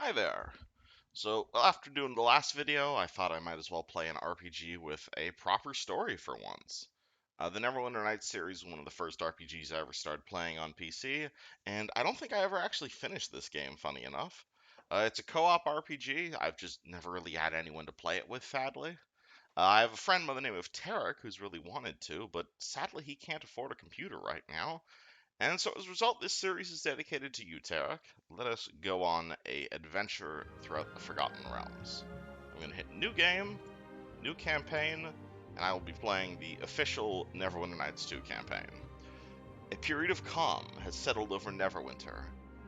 Hi there. After doing the last video, I thought I might as well play an RPG with a proper story for once. The Neverwinter Nights series was one of the first RPGs I ever started playing on PC, and I don't think I ever actually finished this game, funny enough. It's a co-op RPG. I've just never really had anyone to play it with, sadly. I have a friend by the name of Tarak who's really wanted to, but sadly he can't afford a computer right now, and so as a result, this series is dedicated to you, Tarak. Let us go on a adventure throughout the Forgotten Realms. I'm going to hit New Game, New Campaign, and I will be playing the official Neverwinter Nights 2 campaign. A period of calm has settled over Neverwinter,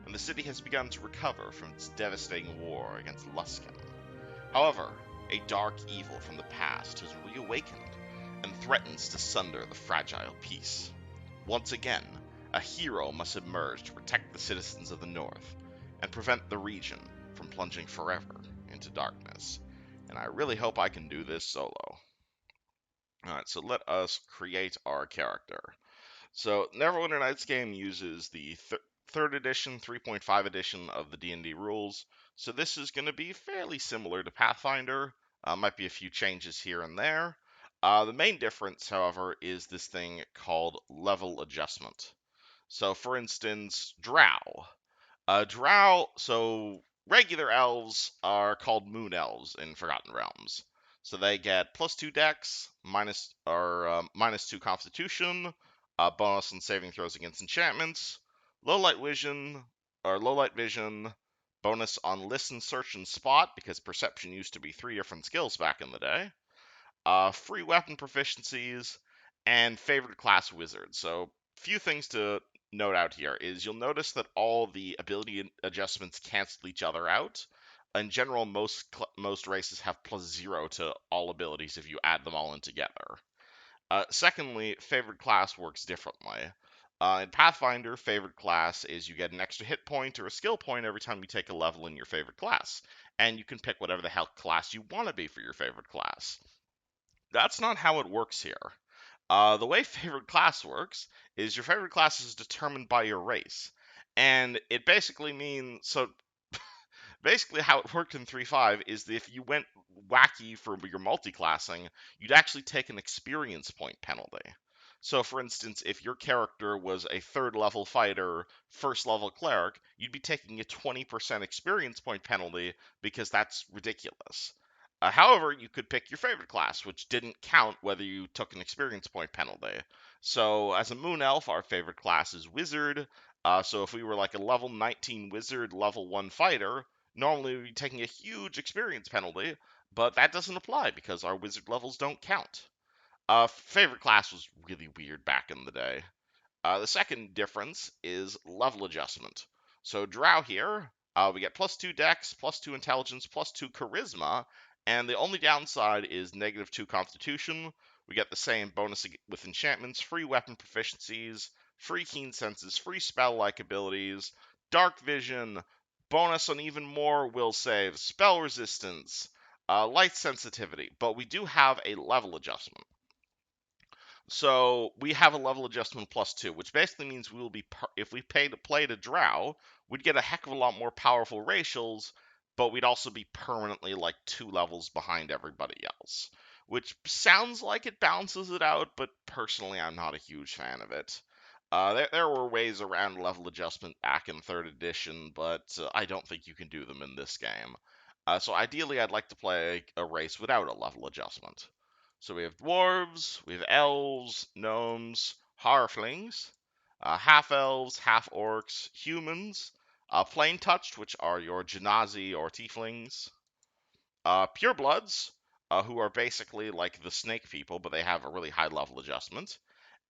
and the city has begun to recover from its devastating war against Luskan. However, a dark evil from the past has reawakened and threatens to sunder the fragile peace. Once again, a hero must emerge to protect the citizens of the North and prevent the region from plunging forever into darkness. And I really hope I can do this solo. Alright, so let us create our character. So Neverwinter Nights game uses the 3rd edition, 3.5 edition of the D&D rules. So this is going to be fairly similar to Pathfinder. Might be a few changes here and there. The main difference, however, is this thing called level adjustment. So, for instance, Drow. So regular elves are called moon elves in Forgotten Realms. So they get +2 dex, -2 constitution, bonus on saving throws against enchantments, low light vision, bonus on listen, search, and spot because perception used to be 3 different skills back in the day, free weapon proficiencies, and favorite class wizard. So, few things to note out here is you'll notice that all the ability adjustments cancel each other out. In general, most races have +0 to all abilities if you add them all in together. Secondly, favorite class works differently. In Pathfinder, favorite class is you get an extra hit point or a skill point every time you take a level in your favorite class, and you can pick whatever the hell class you want to be for your favorite class. That's not how it works here. The way favorite class works is your favorite class is determined by your race. And it basically means, so basically how it worked in 3.5 is that if you went wacky for your multi-classing, you'd actually take an experience point penalty. So for instance, if your character was a 3rd level fighter, 1st level cleric, you'd be taking a 20% experience point penalty because that's ridiculous. However, you could pick your favorite class, which didn't count whether you took an experience point penalty. So, as a Moon Elf, our favorite class is Wizard. So, if we were like a level 19 Wizard, level 1 Fighter, normally we'd be taking a huge experience penalty, but that doesn't apply because our Wizard levels don't count. Favorite class was really weird back in the day. The second difference is level adjustment. So Drow here, we get +2 dex, +2 intelligence, +2 charisma, and the only downside is -2 constitution. We get the same bonus with enchantments, free weapon proficiencies, free keen senses, free spell-like abilities, dark vision, bonus on even more will saves, spell resistance, light sensitivity, but we do have a level adjustment. So we have a level adjustment +2, which basically means we will be, if we played a Drow, we'd get a heck of a lot more powerful racials, but we'd also be permanently like 2 levels behind everybody else. Which sounds like it balances it out, but personally I'm not a huge fan of it. There were ways around level adjustment back in 3rd edition, but I don't think you can do them in this game. So ideally I'd like to play a race without a level adjustment. So we have dwarves, we have elves, gnomes, halflings, half-elves, half-orcs, humans, plain-touched, which are your genasi or tieflings, purebloods, who are basically like the snake people, but they have a really high level adjustment,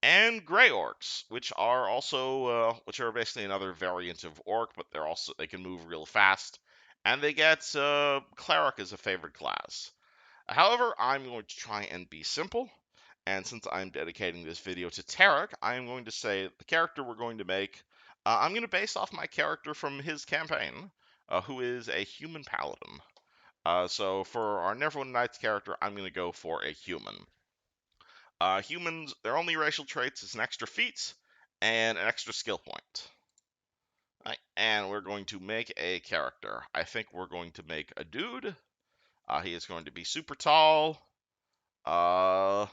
and gray orcs, which are basically another variant of orc, but they can move real fast, and they get cleric as a favorite class. However, I'm going to try and be simple, and since I'm dedicating this video to Tarak, I am going to say the character we're going to make, I'm going to base off my character from his campaign, who is a human paladin. So for our Neverwinter Nights character, I'm going to go for a human. Humans, their only racial traits is an extra feat and an extra skill point. Right, and we're going to make a character. I think we're going to make a dude. He is going to be super tall. Uh,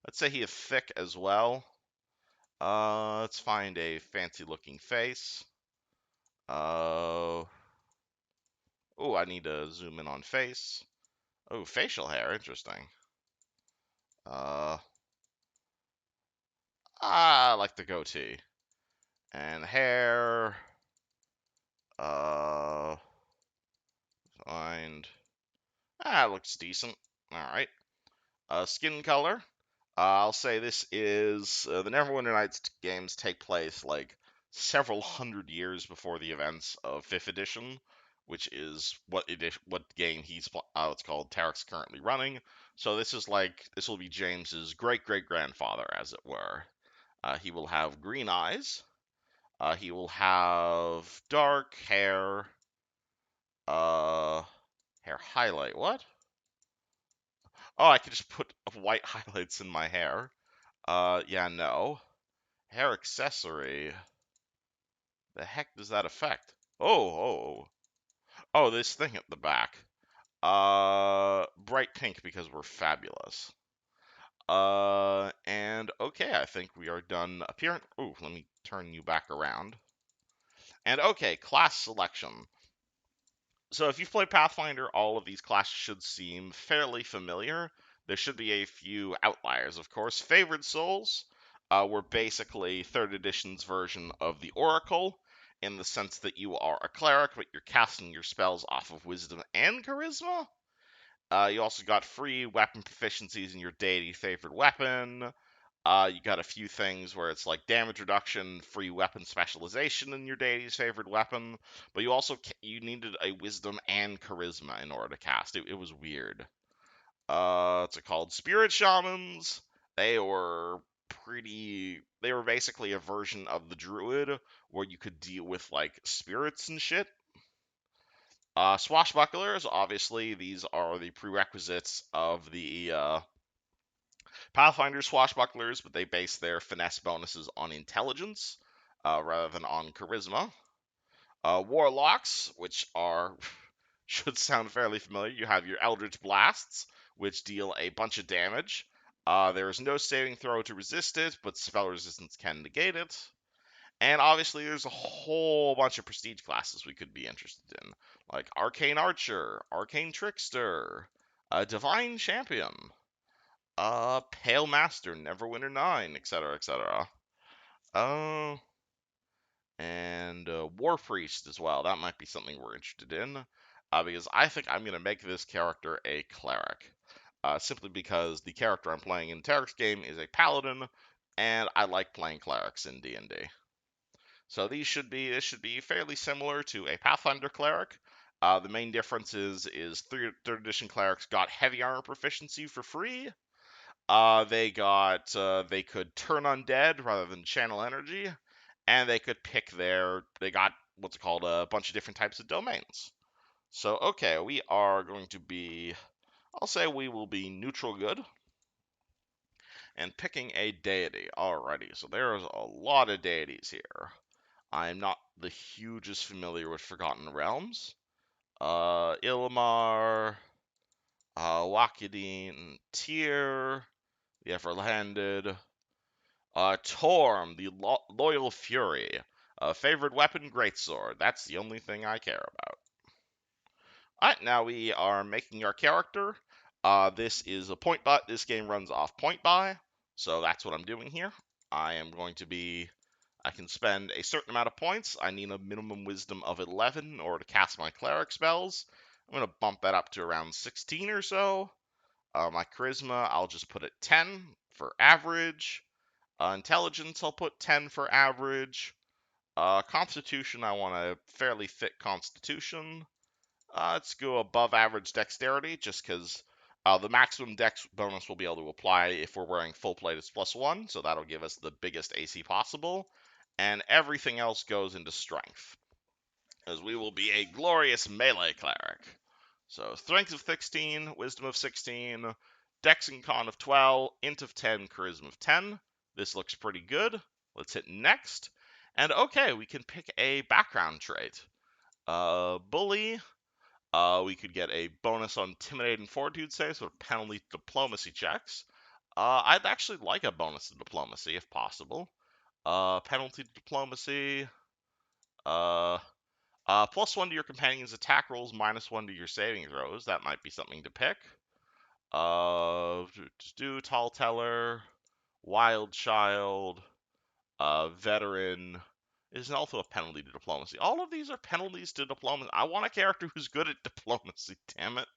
let's say he is thick as well. Let's find a fancy looking face. Oh, I need to zoom in on face. Oh, facial hair, interesting. Uh, I like the goatee. And hair, uh, find, looks decent. Alright. Skin color, I'll say this is, the Neverwinter Nights games take place, like, several hundred years before the events of 5th edition, which is what game it's called, Tarak's currently running. So this will be James's great-great-grandfather, as it were. He will have green eyes. He will have dark hair. Uh, Hair highlight. What? Oh, I could just put white highlights in my hair. Yeah, no. Hair accessory. The heck does that affect? Oh, this thing at the back. Bright pink because we're fabulous. And okay, I think we are done appearing. Ooh, let me turn you back around. And okay, class selection. So if you've played Pathfinder, all of these classes should seem fairly familiar. There should be a few outliers, of course. Favored Souls were basically 3rd edition's version of the Oracle, in the sense that you are a cleric, but you're casting your spells off of Wisdom and Charisma. You also got free weapon proficiencies in your deity favored weapon. You got a few things where it's like damage reduction, free weapon specialization in your deity's favorite weapon, but you needed a wisdom and charisma in order to cast. It was weird. What's it called? Spirit shamans. They were They were basically a version of the druid where you could deal with like spirits and shit. Swashbucklers, obviously, these are the prerequisites of the Pathfinder swashbucklers, but they base their finesse bonuses on intelligence rather than on charisma. Warlocks, which are should sound fairly familiar. You have your Eldritch Blasts, which deal a bunch of damage. There is no saving throw to resist it, but spell resistance can negate it. And obviously, there's a whole bunch of prestige classes we could be interested in, like Arcane Archer, Arcane Trickster, Divine Champion, Pale Master, Neverwinter 9, etc., etc. Uh, and War Priest as well. That might be something we're interested in, because I think I'm going to make this character a cleric, simply because the character I'm playing in Tarak's game is a paladin, and I like playing clerics in D&D. So this should be fairly similar to a Pathfinder cleric. The main difference is 3rd edition clerics got heavy armor proficiency for free. They could turn undead rather than channel energy, and they got what's called a bunch of different types of domains. So okay, I'll say we will be neutral good, and picking a deity. Alrighty, so there's a lot of deities here. I'm not the hugest familiar with Forgotten Realms. Ilmar, Wakidin, Tyr, the Everlanded, Torm, the Loyal Fury. Favorite weapon, Greatsword. That's the only thing I care about. Alright, now we are making our character. This game runs off point buy, so that's what I'm doing here. I can spend a certain amount of points. I need a minimum wisdom of 11 in order to cast my cleric spells. I'm going to bump that up to around 16 or so. My charisma, I'll just put at 10 for average. Intelligence, I'll put 10 for average. Constitution, I want a fairly thick constitution. Let's go above average dexterity, just because the maximum dex bonus we'll be able to apply if we're wearing full plate is +1, so that'll give us the biggest AC possible. And everything else goes into strength, as we will be a glorious melee cleric. So strength of 16, wisdom of 16, dex and con of 12, int of 10, charisma of 10. This looks pretty good. Let's hit next. And okay, we can pick a background trait. Bully. We could get a bonus on Intimidate and Fortitude saves with penalty diplomacy checks. I'd actually like a bonus to diplomacy if possible. Penalty diplomacy. Uh, +1 to your companion's attack rolls, -1 to your saving throws. That might be something to pick. Do Tall Teller, Wild Child, Veteran is also a penalty to diplomacy. All of these are penalties to diplomacy. I want a character who's good at diplomacy, damn it.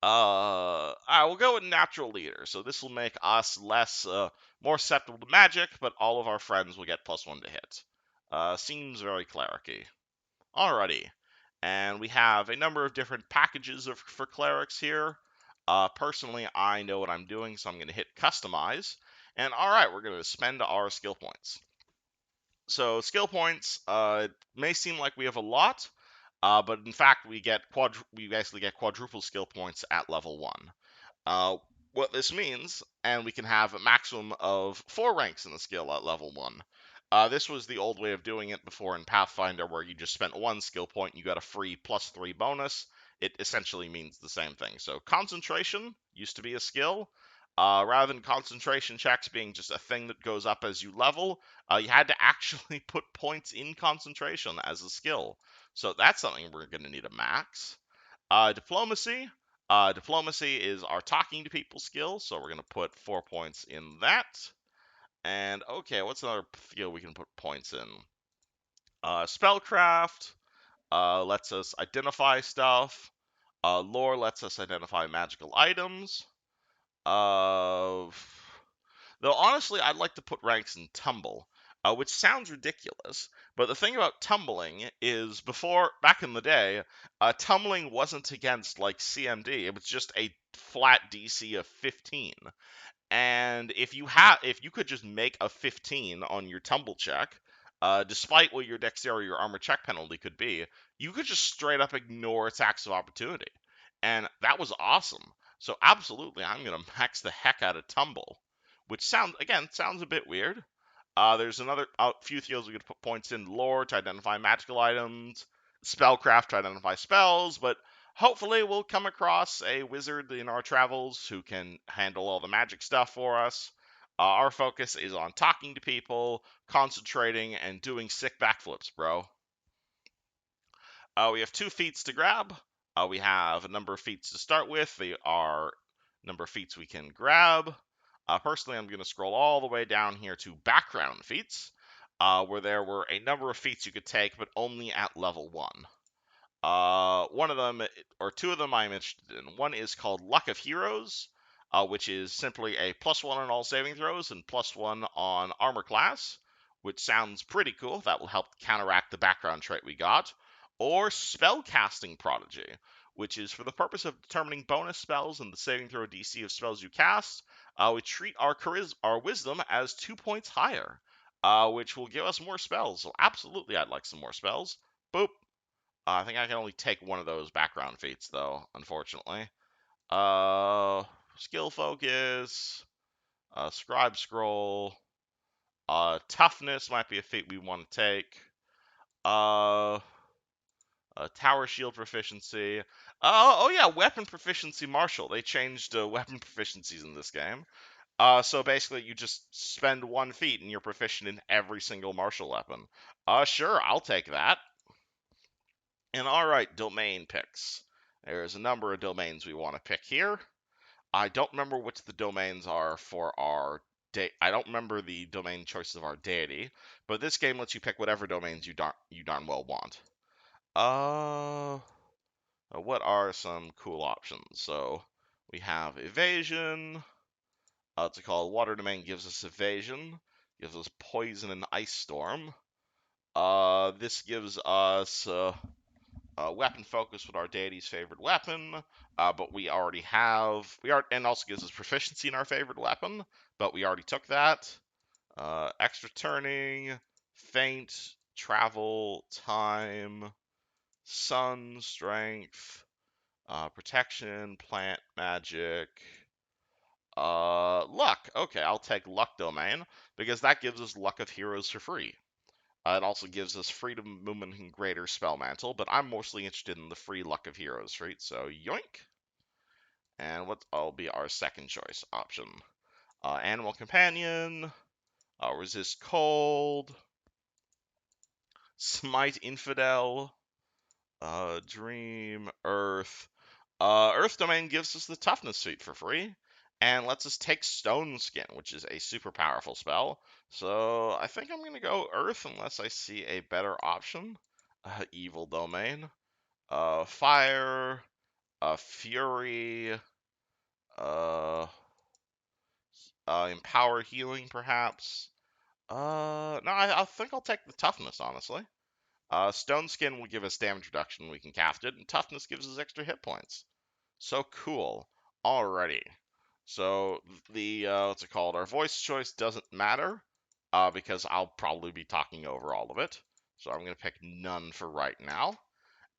I will go with Natural Leader. So this will make us more susceptible to magic, but all of our friends will get +1 to hit. Seems very clericy. Alrighty. And we have a number of different packages for clerics here. Personally, I know what I'm doing, so I'm going to hit Customize. And alright, we're going to spend our skill points. So skill points, it may seem like we have a lot, but in fact we basically get quadruple skill points at level 1. Uh, what this means, and we can have a maximum of 4 ranks in the skill at level 1. This was the old way of doing it before in Pathfinder, where you just spent 1 skill point and you got a free +3 bonus. It essentially means the same thing. So concentration used to be a skill. Rather than concentration checks being just a thing that goes up as you level, you had to actually put points in concentration as a skill. So that's something we're going to need a max. Diplomacy. Diplomacy is our talking to people skill, so we're going to put 4 points in that. And okay, what's another skill we can put points in? Spellcraft lets us identify stuff. Lore lets us identify magical items. Uh, Though honestly, I'd like to put ranks in Tumble, which sounds ridiculous. But the thing about tumbling is, back in the day, tumbling wasn't against like CMD. It was just a flat DC of 15. And if you could just make a 15 on your tumble check, despite what your dexterity or armor check penalty could be, you could just straight up ignore attacks of opportunity. And that was awesome. So absolutely, I'm gonna max the heck out of tumble, which sounds a bit weird. There's another few skills we could put points in: lore to identify magical items, spellcraft to identify spells, but hopefully we'll come across a wizard in our travels who can handle all the magic stuff for us. Our focus is on talking to people, concentrating, and doing sick backflips, bro. We have 2 feats to grab. We have a number of feats to start with. They are number of feats we can grab. Personally, I'm going to scroll all the way down here to background feats, where there were a number of feats you could take, but only at level 1. One of them, or 2 of them, I'm interested in. One is called Luck of Heroes, which is simply a +1 on all saving throws and +1 on armor class, which sounds pretty cool. That will help counteract the background trait we got. Or Spellcasting Prodigy, which is for the purpose of determining bonus spells and the saving throw DC of spells you cast. We treat our wisdom as 2 points higher, which will give us more spells. So absolutely, I'd like some more spells. Boop. I think I can only take one of those background feats, though, unfortunately. Skill focus, scribe scroll, toughness might be a feat we want to take. Uh, tower shield proficiency. Oh yeah, weapon proficiency martial. They changed weapon proficiencies in this game. So basically, you just spend 1 feat and you're proficient in every single martial weapon. Sure, I'll take that. And alright, domain picks. There's a number of domains we want to pick here. I don't remember which the domains are for our I don't remember the domain choices of our deity, but this game lets you pick whatever domains you darn well want. What are some cool options? So we have evasion. It's called water domain gives us evasion, gives us poison and ice storm. This gives us weapon focus with our deity's favorite weapon, but and also gives us proficiency in our favorite weapon, but we already took that. Extra turning, feint, travel, time, sun, strength, protection, plant, magic, luck. Okay, I'll take luck domain because that gives us luck of heroes for free. It also gives us freedom, movement, and greater spell mantle, but I'm mostly interested in the free Luck of Heroes trait, so yoink. And what'll be our second choice option? Animal Companion, Resist Cold, Smite Infidel, Dream, Earth. Earth Domain gives us the Toughness suit for free, and lets us take Stone Skin, which is a super powerful spell. So I think I'm gonna go Earth unless I see a better option. Evil Domain, Fire, Fury, uh, Empower Healing, perhaps. No, I think I'll take the Toughness, honestly. Stone Skin will give us damage reduction when we can cast it, and Toughness gives us extra hit points. So cool. Alrighty. So the what's it called? Our voice choice doesn't matter because I'll probably be talking over all of it. So I'm gonna pick none for right now.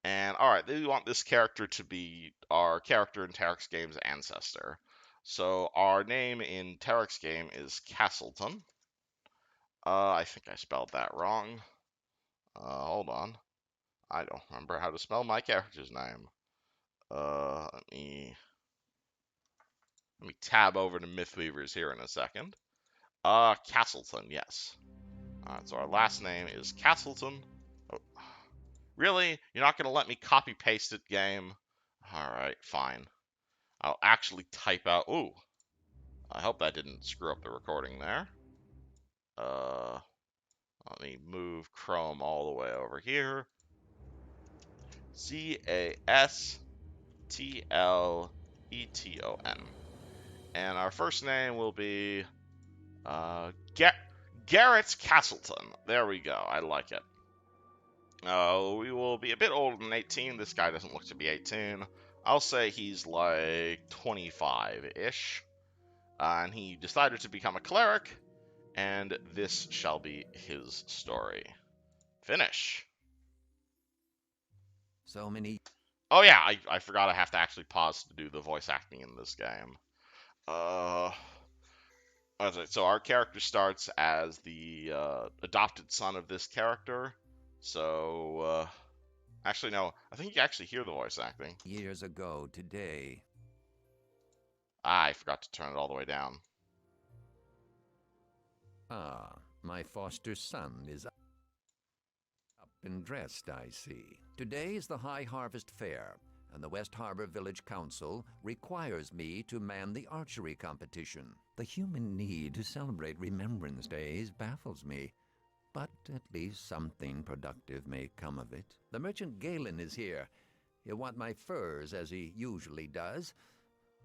And alright, we want this character to be our character in Tarak's game's ancestor. So our name in Tarak's game is Castleton. I think I spelled that wrong. Hold on. I don't remember how to spell my character's name. Let me tab over to Mythweavers here in a second. Castleton, yes. Alright, so our last name is Castleton. Oh, really? You're not gonna let me copy paste it, game? Alright, fine. I'll actually type out. Ooh, I hope that didn't screw up the recording there. Uh, Let me move Chrome all the way over here. Castleton. And our first name will be Garrett Castleton. There we go. I like it. We will be a bit older than 18. This guy doesn't look to be 18. I'll say he's like 25-ish. And he decided to become a cleric, and this shall be his story. Finish. So many. Oh yeah, I forgot I have to actually pause to do the voice acting in this game. Uh, so our character starts as the adopted son of this character. So, actually, no, I think you actually hear the voice acting. Years ago today. I forgot to turn it all the way down. Ah, my foster son is up and dressed, I see. Today is the High Harvest Fair, and the West Harbor Village Council requires me to man the archery competition. The human need to celebrate Remembrance Days baffles me, but at least something productive may come of it. The merchant Galen is here. He'll want my furs, as he usually does.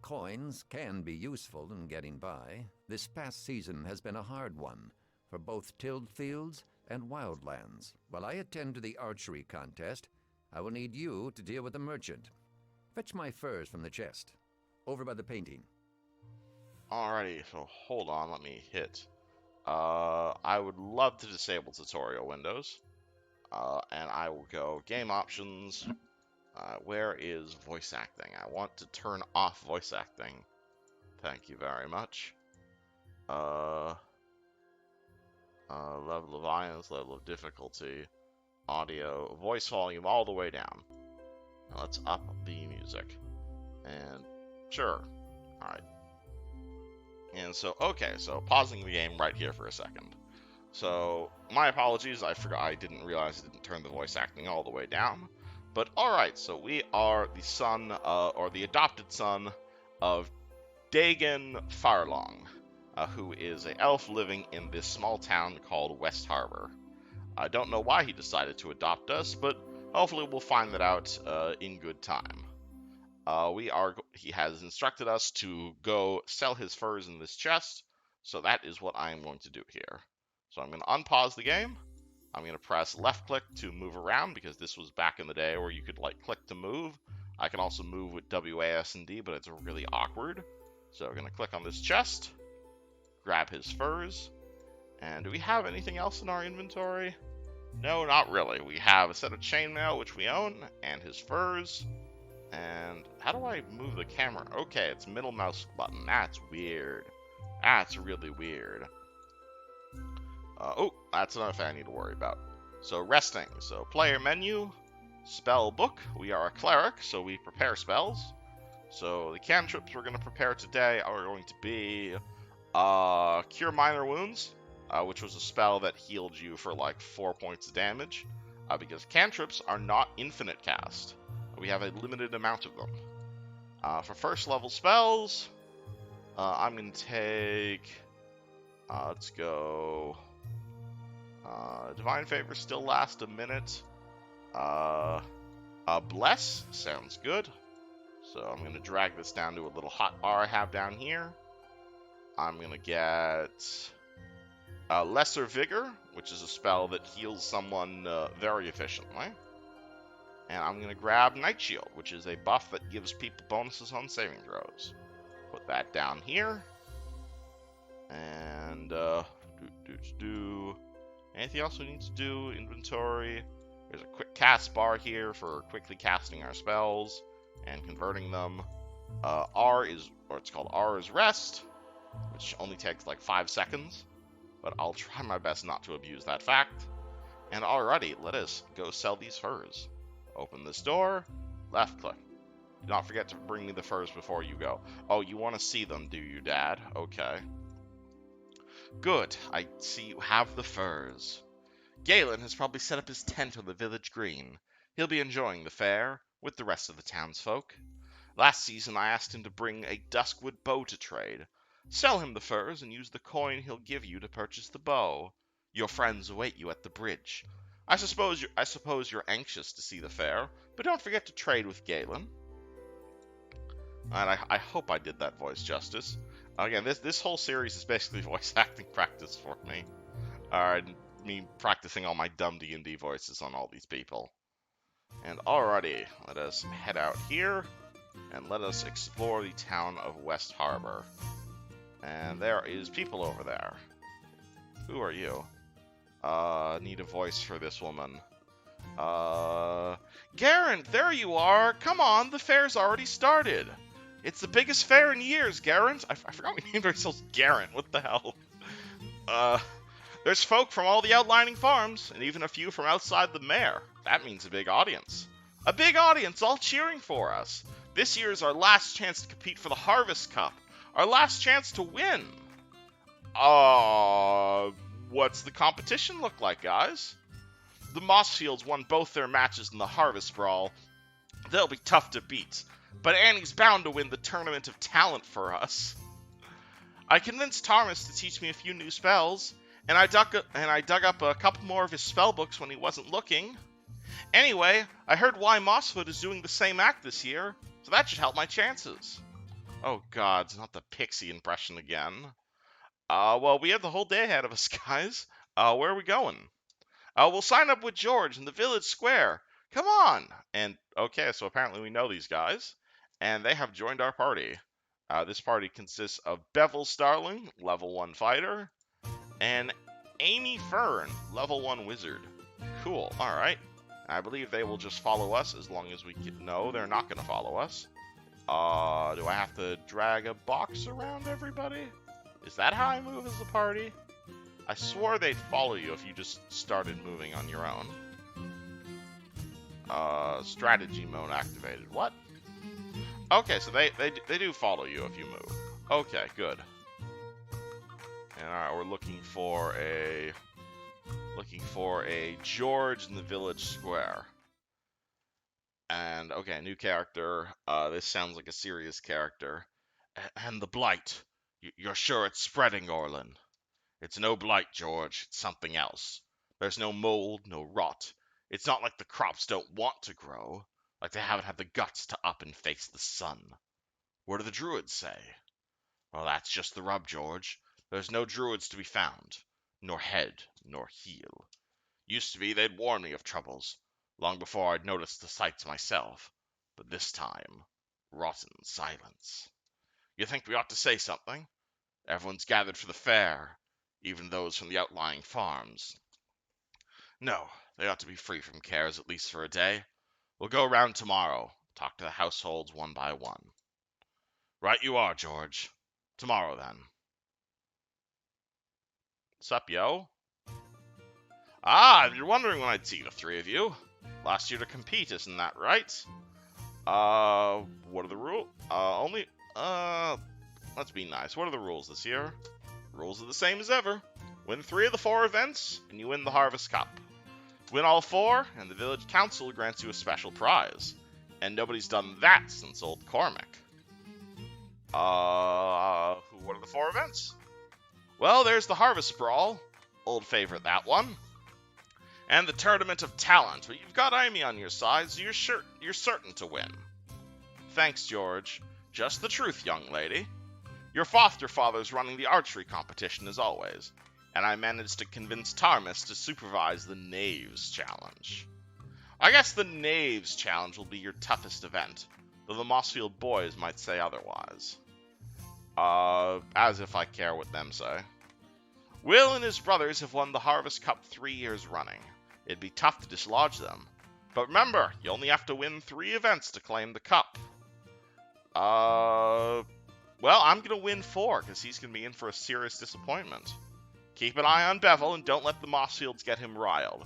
Coins can be useful in getting by. This past season has been a hard one for both tilled fields and wildlands. While I attend to the archery contest, I will need you to deal with the merchant. Fetch my furs from the chest, over by the painting. Alrighty, so hold on, let me hit. I would love to disable tutorial windows. And I will go game options. Where is voice acting? I want to turn off voice acting. Thank you very much. Level of violence, level of difficulty, audio, voice volume all the way down. Now let's up the music. And sure. Alright. And so, okay, so pausing the game right here for a second. So, my apologies, I forgot, I didn't realize I didn't turn the voice acting all the way down. But alright, so we are the son, or the adopted son of Dagon Farlong, who is an elf living in this small town called West Harbor. I don't know why he decided to adopt us, but hopefully we'll find that out in good time. He has instructed us to go sell his furs in this chest, so that is what I am going to do here. So I'm going to unpause the game. I'm going to press left click to move around, because this was back in the day where you could like click to move. I can also move with WASD, but it's really awkward. So we're going to click on this chest, grab his furs, and do we have anything else in our inventory? No, not really. We have a set of chainmail, which we own, and his furs. And how do I move the camera? Okay, it's middle mouse button. That's weird. That's really weird. Oh, that's another thing I need to worry about. So resting. So player menu, spell book. We are a cleric, so we prepare spells. So the cantrips we're going to prepare today are going to be Cure Minor Wounds, which was a spell that healed you for like 4 points of damage, because cantrips are not infinite cast. We have a limited amount of them. For first level spells, I'm going to take, let's go, Divine Favor still lasts a minute. Bless sounds good. So I'm going to drag this down to a little hot bar I have down here. I'm going to get Lesser Vigor, which is a spell that heals someone very efficiently. And I'm going to grab Night Shield, which is a buff that gives people bonuses on saving throws. Put that down here. And anything else we need to do? Inventory. There's a quick cast bar here for quickly casting our spells and converting them. It's called R is rest, which only takes like 5 seconds, but I'll try my best not to abuse that fact. And alrighty, let us go sell these furs. Open this door, left click. Do not forget to bring me the furs before you go. Oh, you want to see them, do you, Dad? Okay. Good, I see you have the furs. Galen has probably set up his tent on the village green. He'll be enjoying the fair with the rest of the townsfolk. Last season I asked him to bring a duskwood bow to trade. Sell him the furs and use the coin he'll give you to purchase the bow. Your friends await you at the bridge. I suppose you're anxious to see the fair, but don't forget to trade with Galen. And I hope I did that voice justice. Again, this whole series is basically voice acting practice for me. Me practicing all my dumb D&D voices on all these people. And alrighty, let us head out here, and let us explore the town of West Harbor. And there is people over there. Who are you? Need a voice for this woman. Garen, there you are! Come on, the fair's already started! It's the biggest fair in years, Garen! I forgot we named ourselves Garen, what the hell? There's folk from all the outlying farms, and even a few from outside the mare. That means a big audience. A big audience all cheering for us. This year is our last chance to compete for the Harvest Cup. Our last chance to win. What's the competition look like, guys? The Mossfields won both their matches in the Harvest Brawl. They'll be tough to beat, but Annie's bound to win the Tournament of Talent for us. I convinced Thomas to teach me a few new spells, and I dug up a couple more of his spell books when he wasn't looking. Anyway, I heard why Mossfoot is doing the same act this year, so that should help my chances. Oh god, it's not the pixie impression again. Well, we have the whole day ahead of us, guys. Where are we going? We'll sign up with George in the village square. Come on! And, okay, so apparently we know these guys, and they have joined our party. This party consists of Bevel Starling, level 1 fighter, and Amy Fern, level 1 wizard. Cool, alright. I believe they will just follow us as long as we can. No, they're not going to follow us. Do I have to drag a box around everybody? Is that how I move as a party? I swore they'd follow you if you just started moving on your own. Strategy mode activated. What? Okay, so they do follow you if you move. Okay, good. And alright, we're looking for a George in the village square. And okay, new character. This sounds like a serious character. And the blight. You're sure it's spreading, Orlin? It's no blight, George. It's something else. There's no mold, no rot. It's not like the crops don't want to grow. Like they haven't had the guts to up and face the sun. What do the druids say? Well, that's just the rub, George. There's no druids to be found. Nor head, nor heel. Used to be they'd warn me of troubles, long before I'd noticed the sights myself. But this time, rotten silence. You think we ought to say something? Everyone's gathered for the fair, even those from the outlying farms. No, they ought to be free from cares at least for a day. We'll go around tomorrow, talk to the households one by one. Right you are, George. Tomorrow, then. Sup, yo? Ah, you're wondering when I'd see the three of you. Last year to compete, isn't that right? What are the rules? Let's be nice. What are the rules this year? Rules are the same as ever. Win 3 of the 4 events, and you win the Harvest Cup. Win all 4, and the village council grants you a special prize. And nobody's done that since Old Cormac. What are the 4 events? Well, there's the Harvest Brawl. Old favorite, that one. And the Tournament of Talent, but you've got Amy on your side, so you're certain to win. Thanks, George. Just the truth, young lady. Your foster father's running the archery competition as always, and I managed to convince Tarmus to supervise the Knaves Challenge. I guess the Knaves Challenge will be your toughest event, though the Mossfield boys might say otherwise. As if I care what them say. Will and his brothers have won the Harvest Cup 3 years running. It'd be tough to dislodge them. But remember, you only have to win 3 events to claim the cup. Well, I'm going to win 4, because he's going to be in for a serious disappointment. Keep an eye on Bevel, and don't let the Mossfields get him riled.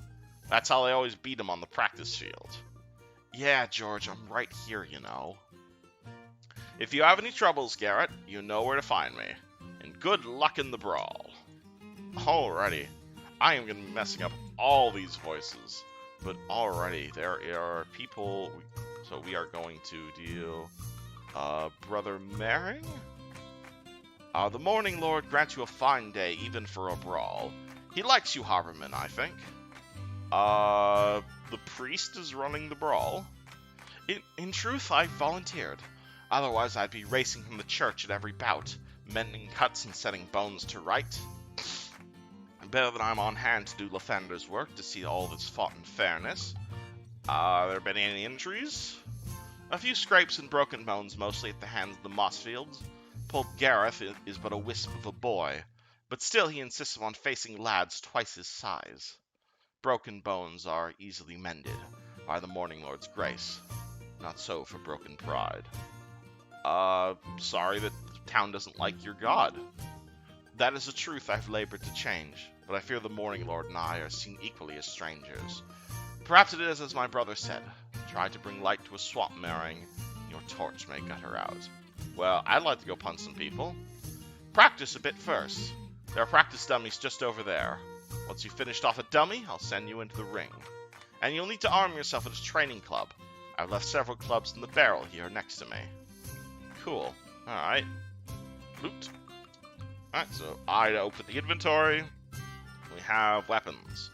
That's how they always beat him on the practice field. Yeah, George, I'm right here, you know. If you have any troubles, Garrett, you know where to find me. And good luck in the brawl. Alrighty. I am going to be messing up all these voices. But alrighty, there are people... So we are going to deal... Brother Maring? The Morning Lord grants you a fine day, even for a brawl. He likes you, Harborman, I think. The priest is running the brawl. In truth, I volunteered. Otherwise, I'd be racing from the church at every bout, mending cuts and setting bones to right. Better that I'm on hand to do Lathander's work to see all that's fought in fairness. There been any injuries? A few scrapes and broken bones, mostly at the hands of the Mossfields. Poor Gareth is but a wisp of a boy, but still he insists on facing lads twice his size. Broken bones are easily mended by the Morning Lord's grace. Not so for broken pride. Sorry that the town doesn't like your god. That is a truth I've labored to change, but I fear the Morning Lord and I are seen equally as strangers. Perhaps it is as my brother said, try to bring light to a swamp, Maring, your torch may gut her out. Well, I'd like to go punch some people. Practice a bit first. There are practice dummies just over there. Once you've finished off a dummy, I'll send you into the ring. And you'll need to arm yourself at a training club. I've left several clubs in the barrel here next to me. Cool. Alright. Loot. Alright, so I open the inventory. We have weapons.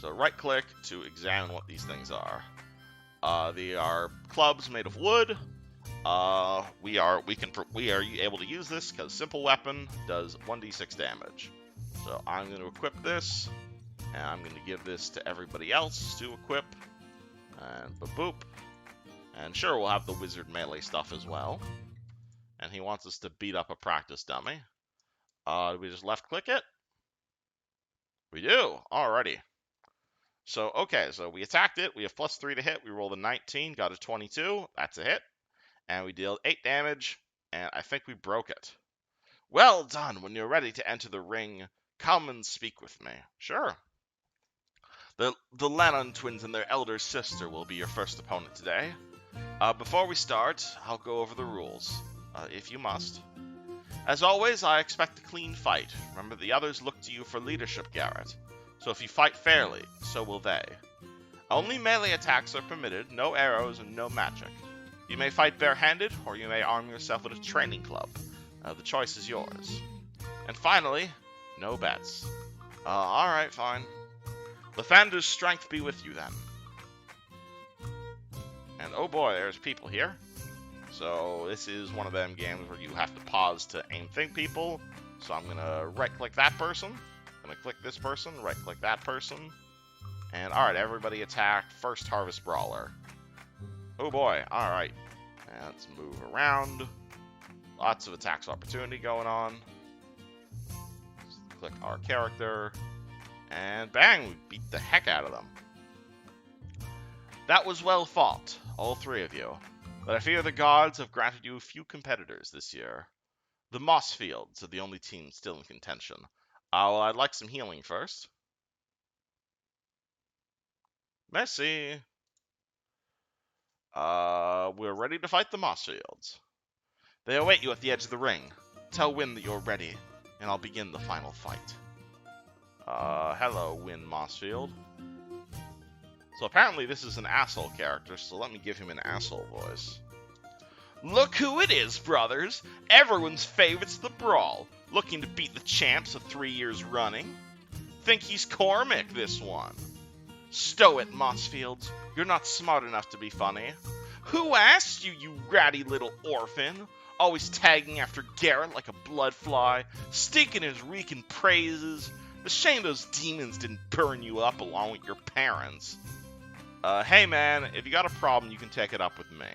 So right click to examine what these things are. They are clubs made of wood. We are able to use this because simple weapon does 1d6 damage. So I'm going to equip this, and I'm going to give this to everybody else to equip. And boop. And sure, we'll have the wizard melee stuff as well. And he wants us to beat up a practice dummy. Do we just left click it? We do. Alrighty. So, okay, so we attacked it. We have +3 to hit. We rolled a 19, got a 22. That's a hit. And we dealt 8 damage, and I think we broke it. Well done. When you're ready to enter the ring, come and speak with me. Sure. The Lennon twins and their elder sister will be your first opponent today. Before we start, I'll go over the rules, if you must. As always, I expect a clean fight. Remember, the others look to you for leadership, Garrett. So if you fight fairly, so will they. Only melee attacks are permitted, no arrows and no magic. You may fight barehanded, or you may arm yourself with a training club. The choice is yours. And finally, no bets. Alright, fine. Lathander's strength be with you then. And oh boy, there's people here. So this is one of them games where you have to pause to aim think people. So I'm gonna right click that person. I'm gonna click this person, right click that person. And alright, everybody attack first Harvest Brawler. Oh boy, alright. Let's move around. Lots of attacks opportunity going on. Just click our character. And bang, we beat the heck out of them. That was well fought, all 3 of you. But I fear the gods have granted you a few competitors this year. The Mossfields are the only team still in contention. Well, I'd like some healing first. Messi. We're ready to fight the Mossfields. They await you at the edge of the ring. Tell Win that you're ready, and I'll begin the final fight. Hello, Win Mossfield. So apparently this is an asshole character, so let me give him an asshole voice. Look who it is, brothers! Everyone's favorite's the Brawl, looking to beat the champs of 3 years running. Think he's Cormac, this one. Stow it, Mossfields. You're not smart enough to be funny. Who asked you, you ratty little orphan? Always tagging after Garrett like a bloodfly, stinking his reeking praises. The shame those demons didn't burn you up along with your parents. Hey man, if you got a problem, you can take it up with me.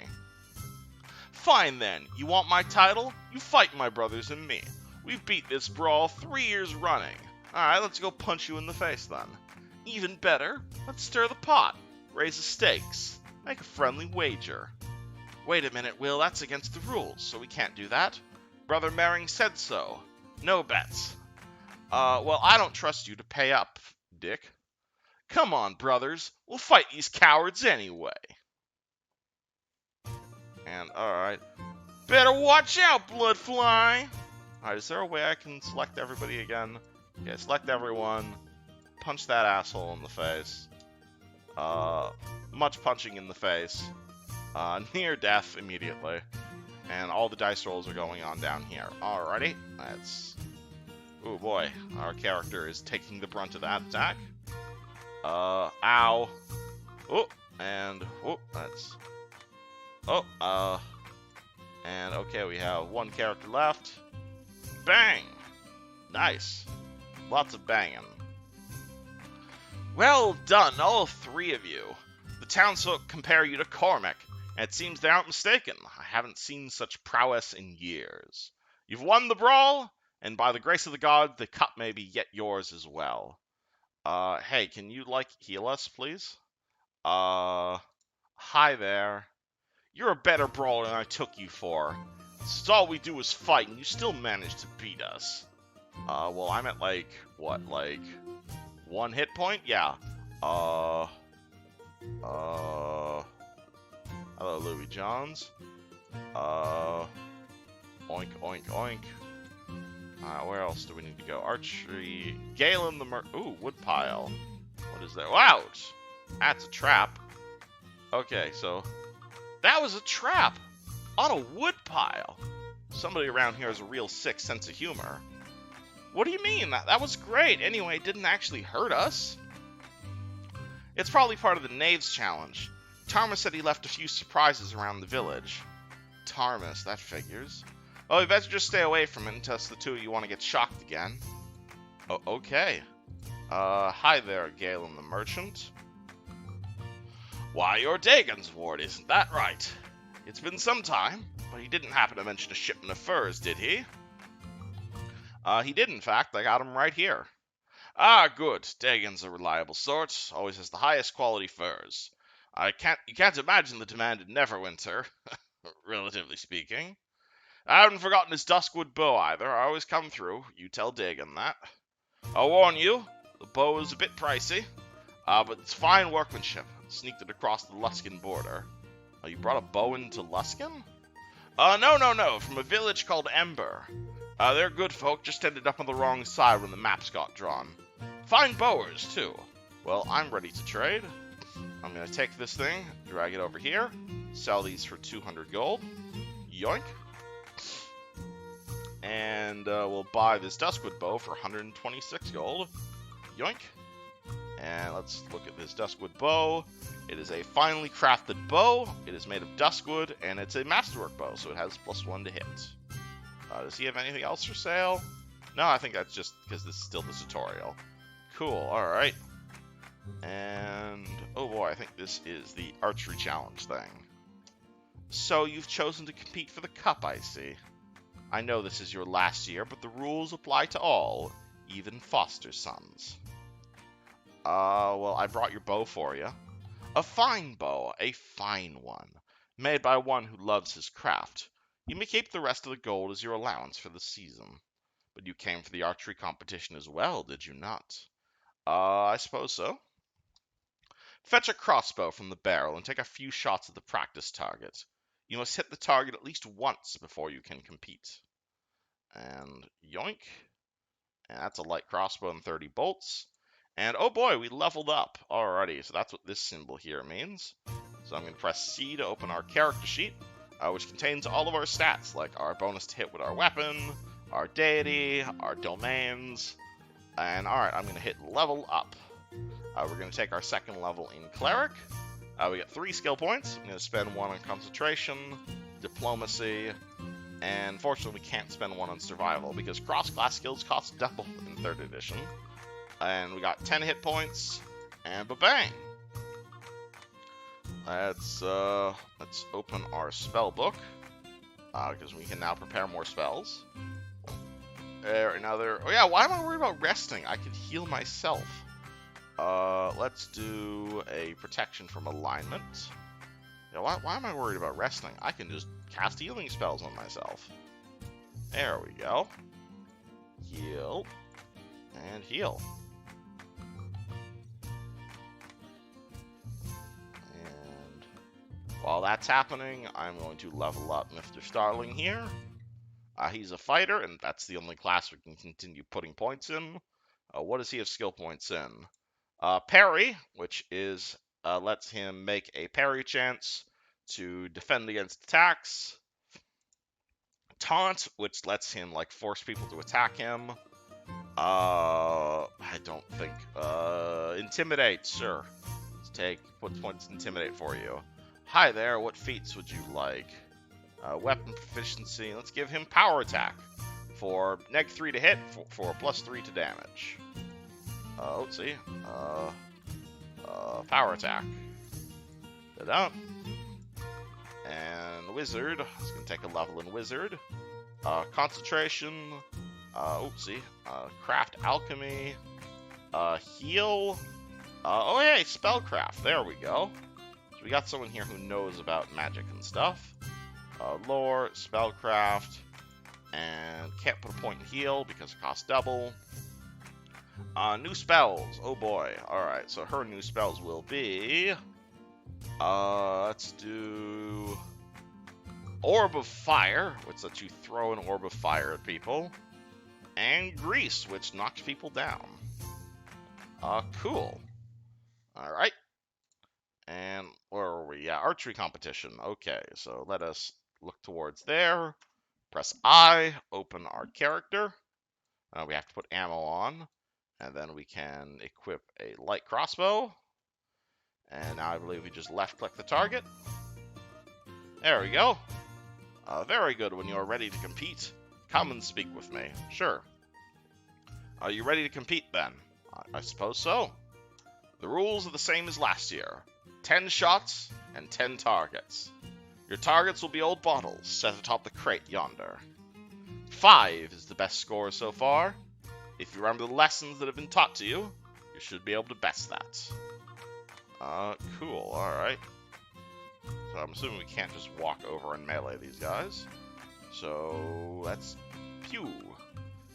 Fine then, you want my title? You fight my brothers and me. We've beat this brawl 3 years running. Alright, let's go punch you in the face then. Even better, let's stir the pot, raise the stakes, make a friendly wager. Wait a minute, Will, that's against the rules, so we can't do that. Brother Mering said so. No bets. Well, I don't trust you to pay up, Dick. Come on, brothers, we'll fight these cowards anyway. And, alright. Better watch out, Bloodfly! Alright, is there a way I can select everybody again? Okay, select everyone. Punch that asshole in the face. Much punching in the face. Near death immediately. And all the dice rolls are going on down here. Alrighty, let's... Oh boy, our character is taking the brunt of that attack. Ow. Oh, and, oh, that's... Oh, and okay, we have one character left. Bang! Nice. Lots of banging. Well done, all 3 of you. The townsfolk compare you to Cormac, and it seems they aren't mistaken. I haven't seen such prowess in years. You've won the brawl, and by the grace of the god, the cup may be yet yours as well. Hey, can you, heal us, please? Hi there. You're a better brawler than I took you for. Since all we do is fight, and you still manage to beat us. Well, I'm at, 1 hit point? Yeah. Hello, Louis Johns. Oink, oink, oink. Where else do we need to go? Archery. Galen the Ooh, woodpile. What is that? Wow! That's a trap. Okay, so... That was a trap! On a woodpile! Somebody around here has a real sick sense of humor. What do you mean? That was great. Anyway, it didn't actually hurt us. It's probably part of the Knaves challenge. Tarmus said he left a few surprises around the village. Tarmus, that figures. Oh, we better just stay away from it until the 2 of you want to get shocked again. Oh, okay. Hi there, Galen the Merchant. Why, you're Dagon's ward, isn't that right? It's been some time, but he didn't happen to mention a shipment of furs, did he? He did, in fact. I got him right here. Ah, good. Dagon's a reliable sort. Always has the highest quality furs. You can't imagine the demand in Neverwinter, relatively speaking. I haven't forgotten his Duskwood bow either. I always come through. You tell Dagon that. I'll warn you, the bow is a bit pricey, but it's fine workmanship. Sneaked it across the Luskin border. Oh, you brought a bow into Luskin? No. From a village called Ember. They're good folk, just ended up on the wrong side when the maps got drawn. Fine bowers, too. Well, I'm ready to trade. I'm going to take this thing, drag it over here, sell these for 200 gold. Yoink. And we'll buy this Duskwood bow for 126 gold. Yoink. And let's look at this Duskwood bow. It is a finely crafted bow. It is made of Duskwood, and it's a masterwork bow, so it has +1 to hit. Does he have anything else for sale? No, I think that's just because this is still the tutorial. Cool, alright. And, oh boy, I think this is the archery challenge thing. So you've chosen to compete for the cup, I see. I know this is your last year, but the rules apply to all, even foster sons. Well, I brought your bow for you. A fine bow, a fine one, made by one who loves his craft. You may keep the rest of the gold as your allowance for the season. But you came for the archery competition as well, did you not? I suppose so. Fetch a crossbow from the barrel and take a few shots at the practice target. You must hit the target at least once before you can compete. And yoink. And that's a light crossbow and 30 bolts. And oh boy, we leveled up. Alrighty, so that's what this symbol here means. So I'm going to press C to open our character sheet, which contains all of our stats, like our bonus to hit with our weapon, our deity, our domains. And alright, I'm going to hit level up. We're going to take our second level in Cleric. We get 3 skill points. I'm going to spend 1 on Concentration, Diplomacy, and fortunately we can't spend 1 on Survival because cross-class skills cost double in 3rd edition. And we got 10 hit points, and ba-bang! Let's open our spell book, because we can now prepare more spells. Oh yeah, why am I worried about resting? I could heal myself. Let's do a protection from alignment. Yeah, why am I worried about resting? I can just cast healing spells on myself. There we go. Heal. And heal. And while that's happening, I'm going to level up Mr. Starling here. He's a fighter, and that's the only class we can continue putting points in. What does he have skill points in? Parry, which is lets him make a parry chance to defend against attacks. Taunt, which lets him like force people to attack him. I don't think. Intimidate, sure. Let's put points intimidate for you. Hi there, what feats would you like? Weapon proficiency. Let's give him power attack for -3 to hit for +3 to damage. Let's see. Power attack. Da-da. And wizard. I was gonna take a level in wizard. Concentration. Oopsie. Craft alchemy. Heal. Oh hey, spellcraft. There we go. So we got someone here who knows about magic and stuff. Lore, spellcraft, and can't put a point in heal because it costs double. New spells. Oh boy. Alright, so her new spells will be... let's do... Orb of Fire, which lets you throw an orb of fire at people. And Grease, which knocks people down. Cool. Alright. And where are we? Yeah, archery competition. Okay, so let us look towards there. Press I, open our character. We have to put ammo on. And then we can equip a light crossbow. And now I believe we just left-click the target. There we go. Very good. When you are ready to compete, come and speak with me. Sure. Are you ready to compete then? I suppose so. The rules are the same as last year. 10 shots and 10 targets. Your targets will be old bottles set atop the crate yonder. 5 is the best score so far. If you remember the lessons that have been taught to you, you should be able to best that. Cool, alright. So I'm assuming we can't just walk over and melee these guys. So, that's pew.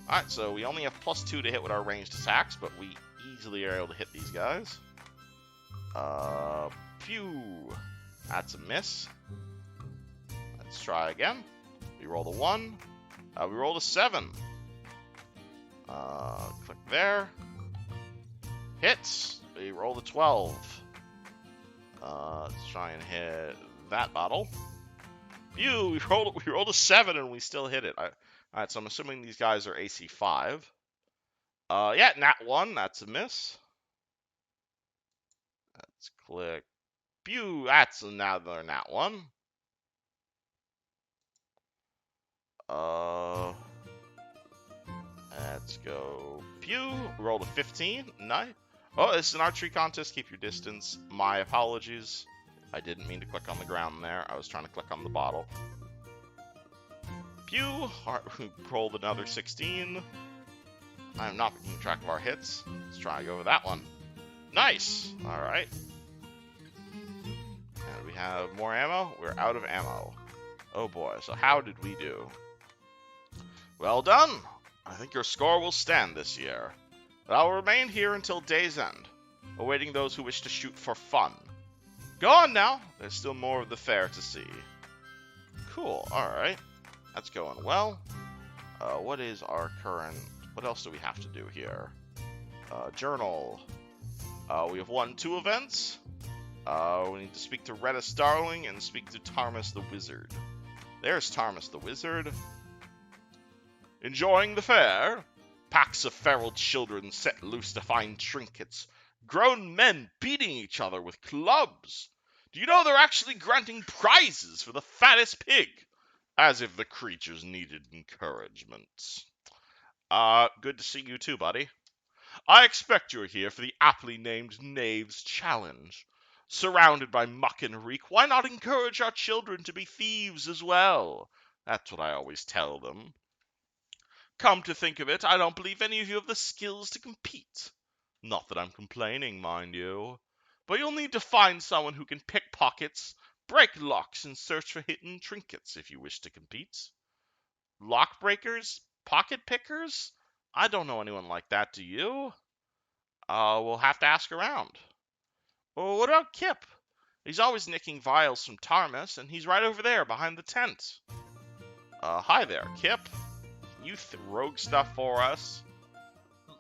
Alright, so we only have +2 to hit with our ranged attacks, but we easily are able to hit these guys. Pew. That's a miss. Let's try again. We roll the 1. We rolled a 7. Click there. Hits. We roll the 12. Let's try and hit that bottle. Pew. We rolled a 7 and we still hit it. Alright, so I'm assuming these guys are AC 5. Yeah, nat 1. That's a miss. Let's click. Pew. That's another nat 1. Let's go. Pew. We rolled a 15. Nice. Oh, this is an archery contest. Keep your distance. My apologies. I didn't mean to click on the ground there. I was trying to click on the bottle. Pew. We rolled another 16. I'm not keeping track of our hits. Let's try and go with that one. Nice. All right. And we have more ammo. We're out of ammo. Oh boy. So how did we do? Well done. I think your score will stand this year. But I'll remain here until day's end. awaiting those who wish to shoot for fun. Go on now, there's still more of the fair to see. Cool, alright. That's going well. What is our current... What else do we have to do here? Journal. We have 2 events. We need to speak to Redis Darling and speak to Tarmus the Wizard. There's Tarmus the Wizard. Enjoying the fair? Packs of feral children set loose to find trinkets. Grown men beating each other with clubs. Do you know they're actually granting prizes for the fattest pig? As if the creatures needed encouragement. Good to see you too, buddy. I expect you're here for the aptly named Knaves Challenge. Surrounded by muck and reek, why not encourage our children to be thieves as well? That's what I always tell them. Come to think of it, I don't believe any of you have the skills to compete. Not that I'm complaining, mind you. But you'll need to find someone who can pick pockets, break locks, and search for hidden trinkets if you wish to compete. Lock breakers? Pocket pickers? I don't know anyone like that, do you? We'll have to ask around. Well, what about Kip? He's always nicking vials from Tarmus, and he's right over there behind the tent. Hi there, Kip. Can you rogue stuff for us?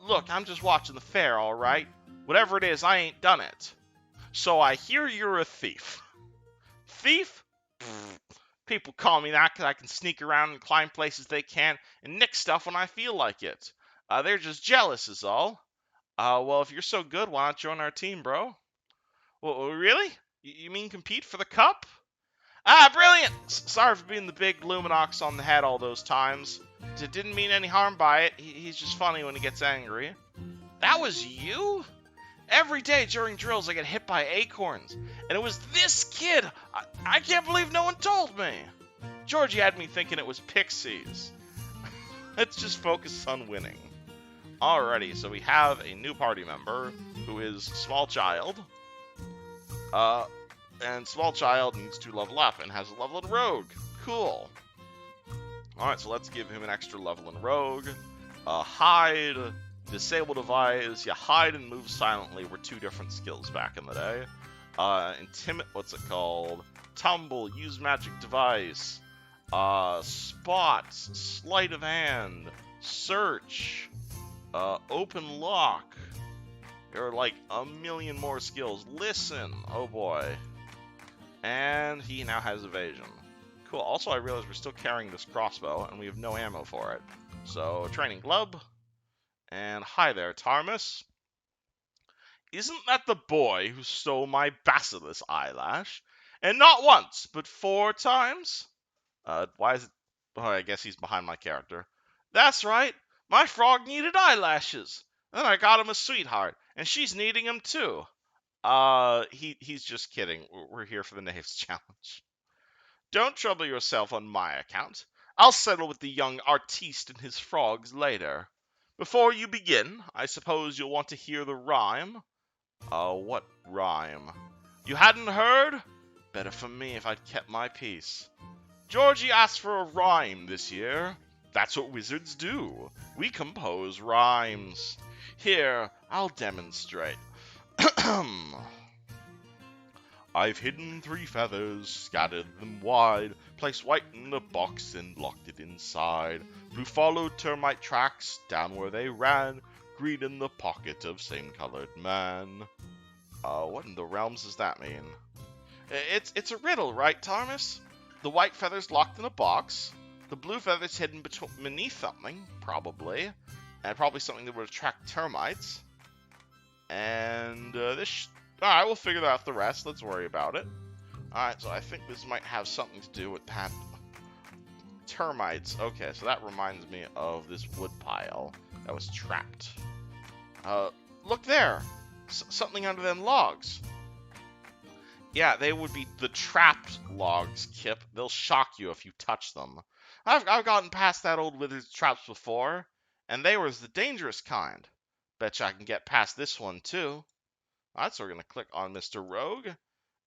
Look, I'm just watching the fair, alright? Whatever it is, I ain't done it. So I hear you're a thief. Thief? Pfft. People call me that because I can sneak around and climb places they can't and nick stuff when I feel like it. They're just jealous is all. Well, if you're so good, why not join our team, bro? Well, really? You mean compete for the cup? Ah, brilliant! Sorry for being the big Luminox on the head all those times. Didn't mean any harm by it. He's just funny when he gets angry. That was you? Every day during drills I get hit by acorns. And it was this kid! I can't believe no one told me! Georgie had me thinking it was pixies. Let's just focus on winning. Alrighty, so we have a new party member who is Small Child. And Small Child needs to level up and has a level in Rogue. Cool. Alright, so let's give him an extra level in Rogue. Hide, Disable Device. Yeah, hide and move silently were 2 different skills back in the day. What's it called? Tumble, use magic device. Spot, sleight of hand, search, open lock. There are like a million more skills. Listen, oh boy. And he now has evasion. Cool. Also, I realize we're still carrying this crossbow, and we have no ammo for it. So, training glove. And hi there, Tarmus. Isn't that the boy who stole my basilisk eyelash? And not once, but 4 times? Why is it... Oh, I guess he's behind my character. That's right. My frog needed eyelashes. Then I got him a sweetheart, and she's needing him too. He's just kidding. We're here for the Knaves Challenge. Don't trouble yourself on my account. I'll settle with the young artiste and his frogs later. Before you begin, I suppose you'll want to hear the rhyme? What rhyme? You hadn't heard? Better for me if I'd kept my peace. Georgie asked for a rhyme this year. That's what wizards do. We compose rhymes. Here, I'll demonstrate. I've hidden 3 feathers, scattered them wide, placed white in a box and locked it inside. Blue followed termite tracks down where they ran, green in the pocket of same-colored man. What in the realms does that mean? It's a riddle, right, Tarmus? The white feathers locked in a box, the blue feathers hidden beneath something, probably, and probably something that would attract termites. And Alright, we'll figure out the rest. Let's worry about it. Alright, so I think this might have something to do with that. Termites. Okay, so that reminds me of this wood pile that was trapped. Look there! Something under them logs. Yeah, they would be the trapped logs, Kip. They'll shock you if you touch them. I've gotten past that old wizard's traps before, and they were the dangerous kind. Betcha I can get past this one, too. Alright, so we're going to click on Mr. Rogue,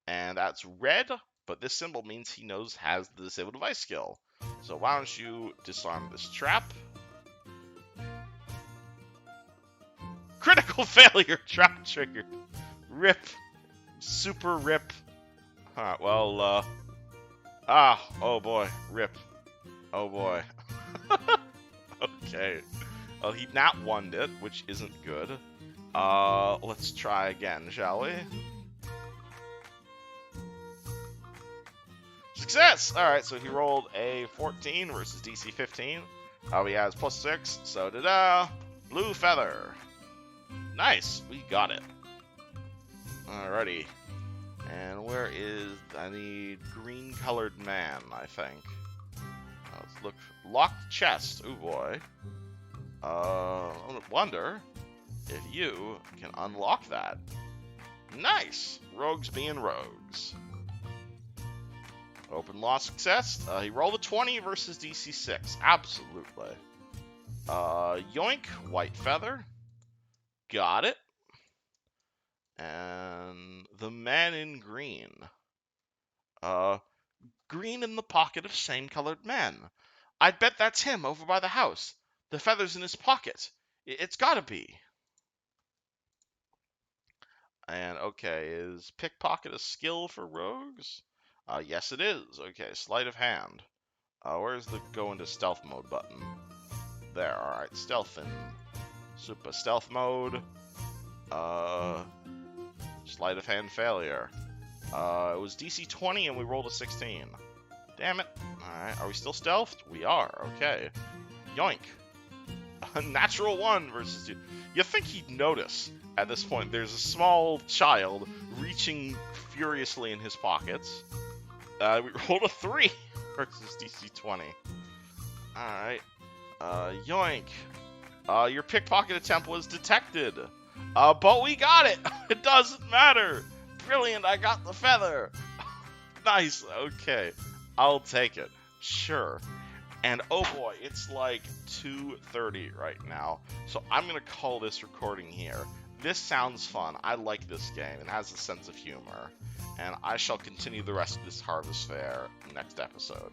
and that's red, but this symbol means he has the Disable Device skill. So why don't you disarm this trap? Critical failure. Trap triggered. Rip. Super rip. Alright, well, oh boy. Rip. Oh boy. Okay. Well, he nat one'd it, which isn't good. Let's try again, shall we? Success! Alright, so he rolled a 14 versus DC 15. He has +6, so da-da! Blue feather. Nice, we got it. Alrighty. And where is... I need green-colored man, I think. Let's look... Locked chest, ooh boy. I wonder if you can unlock that. Nice! Rogues being rogues. Open law success. He rolled a 20 versus DC 6. Absolutely. Yoink, white feather. Got it. And the man in green. Green in the pocket of same colored man. I bet that's him over by the house. The feather's in his pocket. It's gotta be. And okay, is pickpocket a skill for rogues? Yes, it is. Okay, sleight of hand. Where's the go into stealth mode button? There, alright. Stealth in super stealth mode. Sleight of hand failure. It was DC 20 and we rolled a 16. Damn it. Alright, are we still stealthed? We are, okay. Yoink. A natural 1 versus 2. You think he'd notice at this point. There's a small child reaching furiously in his pockets. We rolled a 3 versus DC 20. Alright. Yoink. Your pickpocket attempt was detected. But we got it! It doesn't matter! Brilliant, I got the feather! Nice, okay. I'll take it. Sure. And oh boy, it's like 2:30 right now. So I'm gonna call this recording here. This sounds fun. I like this game. It has a sense of humor. And I shall continue the rest of this Harvest Fair next episode.